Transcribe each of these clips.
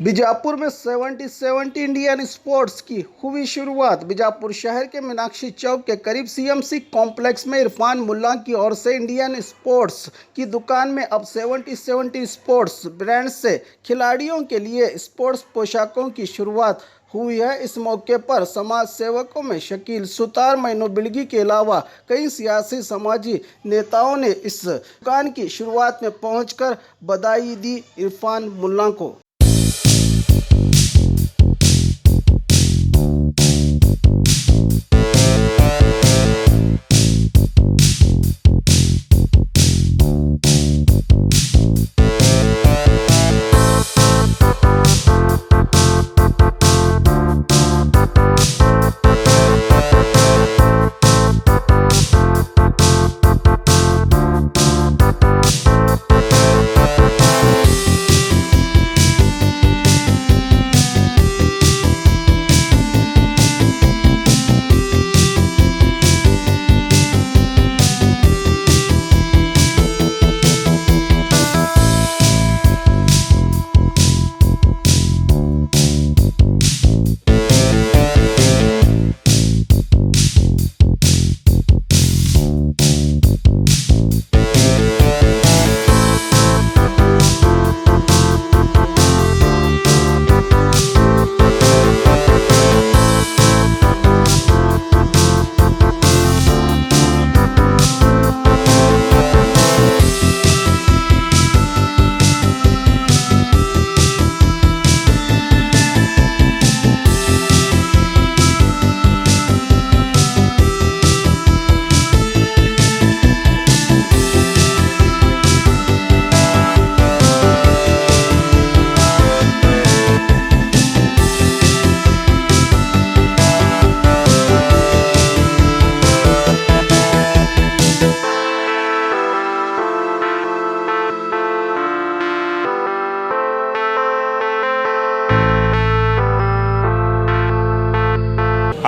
बीजापुर में 70-70 Indian sports की हुई शुरुआत। बीजापुर शहर के मीनाक्षी चौक के करीब सीएमसी कॉम्प्लेक्स में इरफान मुल्ला की ओर से इंडियन स्पोर्ट्स की दुकान में अब 70-70 स्पोर्ट्स ब्रांड से खिलाड़ियों के लिए स्पोर्ट्स पोशाकों की शुरुआत हुई है। इस मौके पर समाज सेवकों में शकील सुतार, मैनो बिलगी के अलावा कई सियासी समाजी नेताओं ने इस दुकान की शुरुआत में पहुंचकर बधाई दी इरफान मुल्ला को।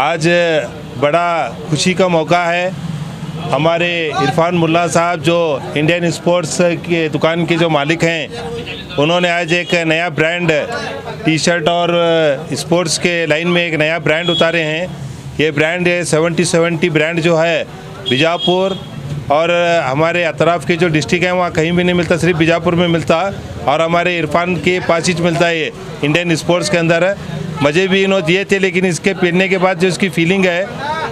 आज बड़ा खुशी का मौका है। हमारे इरफान मुल्ला साहब जो इंडियन स्पोर्ट्स के दुकान के जो मालिक हैं, उन्होंने आज एक नया ब्रांड टी शर्ट और स्पोर्ट्स के लाइन में एक नया ब्रांड उतारे हैं। ये ब्रांड 70-70 ब्रांड जो है बीजापुर और हमारे अतराफ़ के जो डिस्ट्रिक्ट हैं वहाँ कहीं भी नहीं मिलता, सिर्फ बीजापुर में मिलता और हमारे इरफान के पास ही मिलता है। ये इंडियन स्पोर्ट्स के अंदर मज़े भी इन्होंने दिए थे, लेकिन इसके पहनने के बाद जो इसकी फीलिंग है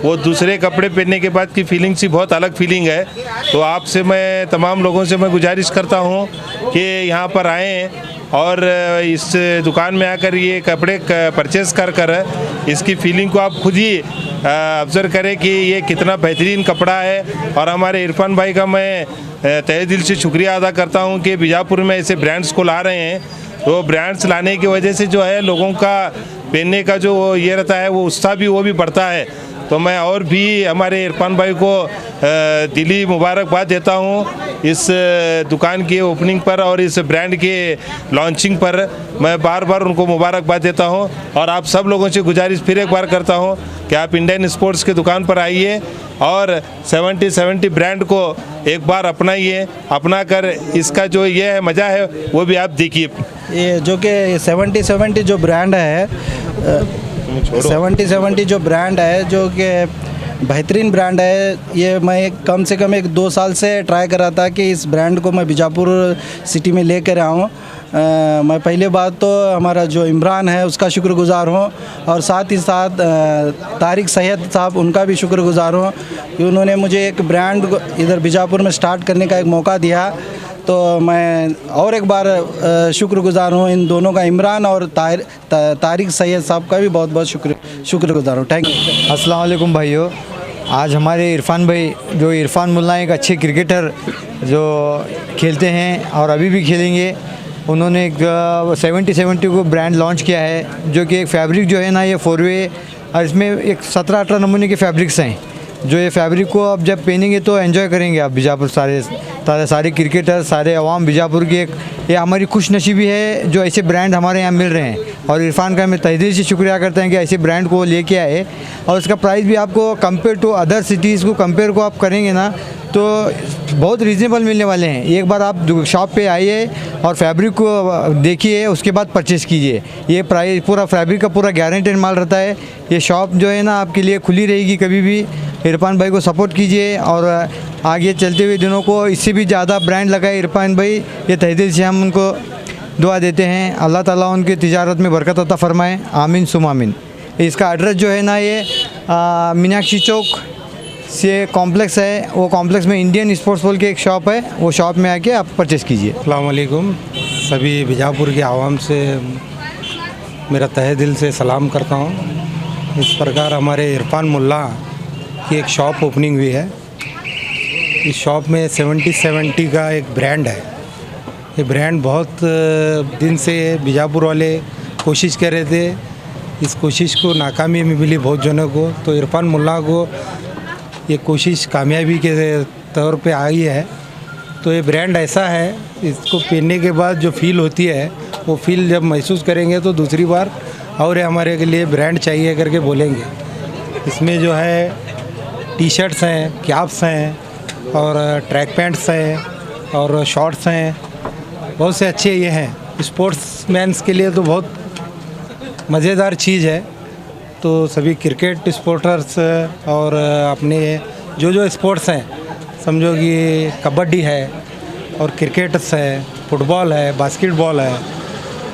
वो दूसरे कपड़े पहनने के बाद की फीलिंग से बहुत अलग फीलिंग है। तो आपसे मैं तमाम लोगों से मैं गुजारिश करता हूँ कि यहाँ पर आएँ और इस दुकान में आकर ये कपड़े परचेज़ कर इसकी फीलिंग को आप खुद ही ऑब्ज़र्व करें कि ये कितना बेहतरीन कपड़ा है। और हमारे इरफान भाई का मैं तहे दिल से शुक्रिया अदा करता हूँ कि बीजापुर में ऐसे ब्रांड्स को ला रहे हैं। तो ब्रांड्स लाने की वजह से जो है लोगों का पहनने का जो ये रहता है वो उत्साह भी वो भी बढ़ता है। तो मैं और भी हमारे इरफान भाई को दिली मुबारकबाद देता हूँ इस दुकान की ओपनिंग पर और इस ब्रांड के लॉन्चिंग पर। मैं बार बार उनको मुबारकबाद देता हूँ और आप सब लोगों से गुजारिश फिर एक बार करता हूँ कि आप इंडियन स्पोर्ट्स की दुकान पर आइए और 70-70 ब्रांड को एक बार अपनाइए, अपना कर इसका जो ये है मज़ा है वो भी आप देखिए। ये जो कि 70-70 जो ब्रांड है 70-70 जो ब्रांड है जो कि बेहतरीन ब्रांड है। ये मैं कम से कम 1-2 साल से ट्राई कर रहा था कि इस ब्रांड को मैं बीजापुर सिटी में लेकर आऊँ। मैं पहले बात तो हमारा जो इमरान है उसका शुक्रगुजार हूँ और साथ ही साथ तारिक सैयद साहब उनका भी शुक्रगुजार हूँ कि उन्होंने मुझे एक ब्रांड इधर बीजापुर में स्टार्ट करने का एक मौका दिया। तो मैं और एक बार शुक्रगुजार हूँ इन दोनों का, इमरान और तारिक सैयद साहब का भी बहुत बहुत शुक्रगुजार हूँ। Thank you. अस्सलाम वालेकुम भाइयों। आज हमारे इरफान भाई जो इरफान मुल्ला एक अच्छे क्रिकेटर जो खेलते हैं और अभी भी खेलेंगे, उन्होंने एक 70-70 को ब्रांड लॉन्च किया है जो कि एक फैब्रिक जो है ना ये 4-वे और इसमें एक 17-18 नमूने के फैब्रिक्स हैं जो ये फैब्रिक को आप जब पहनेंगे तो एंजॉय करेंगे आप बीजापुर सारे क्रिकेटर सारे अवाम बीजापुर की एक ये हमारी खुशनसीबी है जो ऐसे ब्रांड हमारे यहाँ मिल रहे हैं। और इरफान का मैं तहे दिल से शुक्रिया करते हैं कि ऐसे ब्रांड को लेके आए और उसका प्राइस भी आपको कंपेयर टू अदर सिटीज़ को कंपेयर को आप करेंगे ना तो बहुत रीज़नेबल मिलने वाले हैं। एक बार आप शॉप पे आइए और फैब्रिक को देखिए, उसके बाद परचेज़ कीजिए। ये प्राइस पूरा फैब्रिक का पूरा गारंटेड माल रहता है। ये शॉप जो है ना आपके लिए खुली रहेगी कभी भी। इरफान भाई को सपोर्ट कीजिए और आगे चलते हुए दिनों को इससे भी ज़्यादा ब्रांड लगाए इरफान भाई। ये तहे दिल से हम उनको दुआ देते हैं, अल्लाह ताला उनकी तिजारत में बरकत अता फरमाए, आमीन सुम आमीन। इसका एड्रेस जो है ना ये मीनाक्षी चौक से कॉम्प्लेक्स है, वो कॉम्प्लेक्स में इंडियन स्पोर्ट्स बोल के एक शॉप है, वो शॉप में आके आप परचेज़ कीजिए। अस्सलाम वालेकुम। सभी बीजापुर के आवाम से मेरा तहे दिल से सलाम करता हूँ। इस प्रकार हमारे इरफान मुल्ला की एक शॉप ओपनिंग हुई है। इस शॉप में 70 का एक ब्रांड है। ये ब्रांड बहुत दिन से बीजापुर वाले कोशिश कर रहे थे, इस कोशिश को नाकामी में मिली बहुत जनों को। तो इरफान मुल्ला को ये कोशिश कामयाबी के तौर पे आई है। तो ये ब्रांड ऐसा है, इसको पहनने के बाद जो फील होती है वो फील जब महसूस करेंगे तो दूसरी बार और हमारे के लिए ब्रांड चाहिए करके बोलेंगे। इसमें जो है टी शर्ट्स हैं, कैप्स हैं और ट्रैक पैंट्स हैं और शॉर्ट्स हैं, बहुत से अच्छे ये हैं। स्पोर्ट्समैन्स के लिए तो बहुत मज़ेदार चीज़ है। तो सभी क्रिकेट स्पोर्टर्स और अपने जो स्पोर्ट्स हैं, समझो कि कबड्डी है और क्रिकेट्स है, फुटबॉल है, बास्केटबॉल है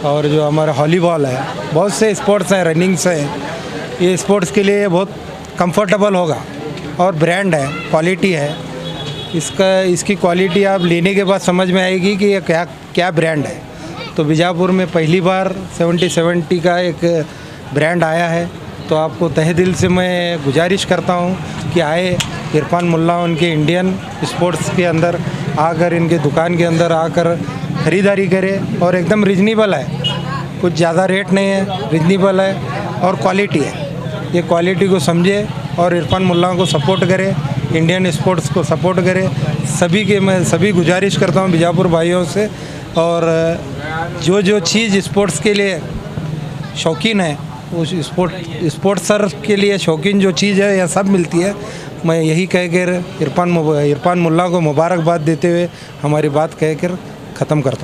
और जो हमारा वॉलीबॉल है, बहुत से स्पोर्ट्स हैं, रनिंग्स हैं। ये स्पोर्ट्स के लिए बहुत कंफर्टेबल होगा और ब्रांड है, क्वालिटी है। इसकी क्वालिटी आप लेने के बाद समझ में आएगी कि ये क्या ब्रांड है। तो बीजापुर में पहली बार 70 का एक ब्रांड आया है। तो आपको तहे दिल से मैं गुजारिश करता हूँ कि आए इरफान मुल्ला उनके इंडियन स्पोर्ट्स के अंदर आकर, इनके दुकान के अंदर आकर ख़रीदारी करें। और एकदम रिजनेबल है, कुछ ज़्यादा रेट नहीं है, रिजनेबल है और क्वालिटी है। ये क्वालिटी को समझे और इरफान मुल्ला को सपोर्ट करें, इंडियन स्पोर्ट्स को सपोर्ट करें। मैं सभी गुजारिश करता हूँ बीजापुर भाइयों से। और जो चीज़ स्पोर्ट्स के लिए शौकीन है, उस स्पोर्ट्सर के लिए शौकीन जो चीज़ है यह सब मिलती है। मैं यही कहकर इरफान मुल्ला को मुबारकबाद देते हुए हमारी बात कहकर ख़त्म करता हूँ।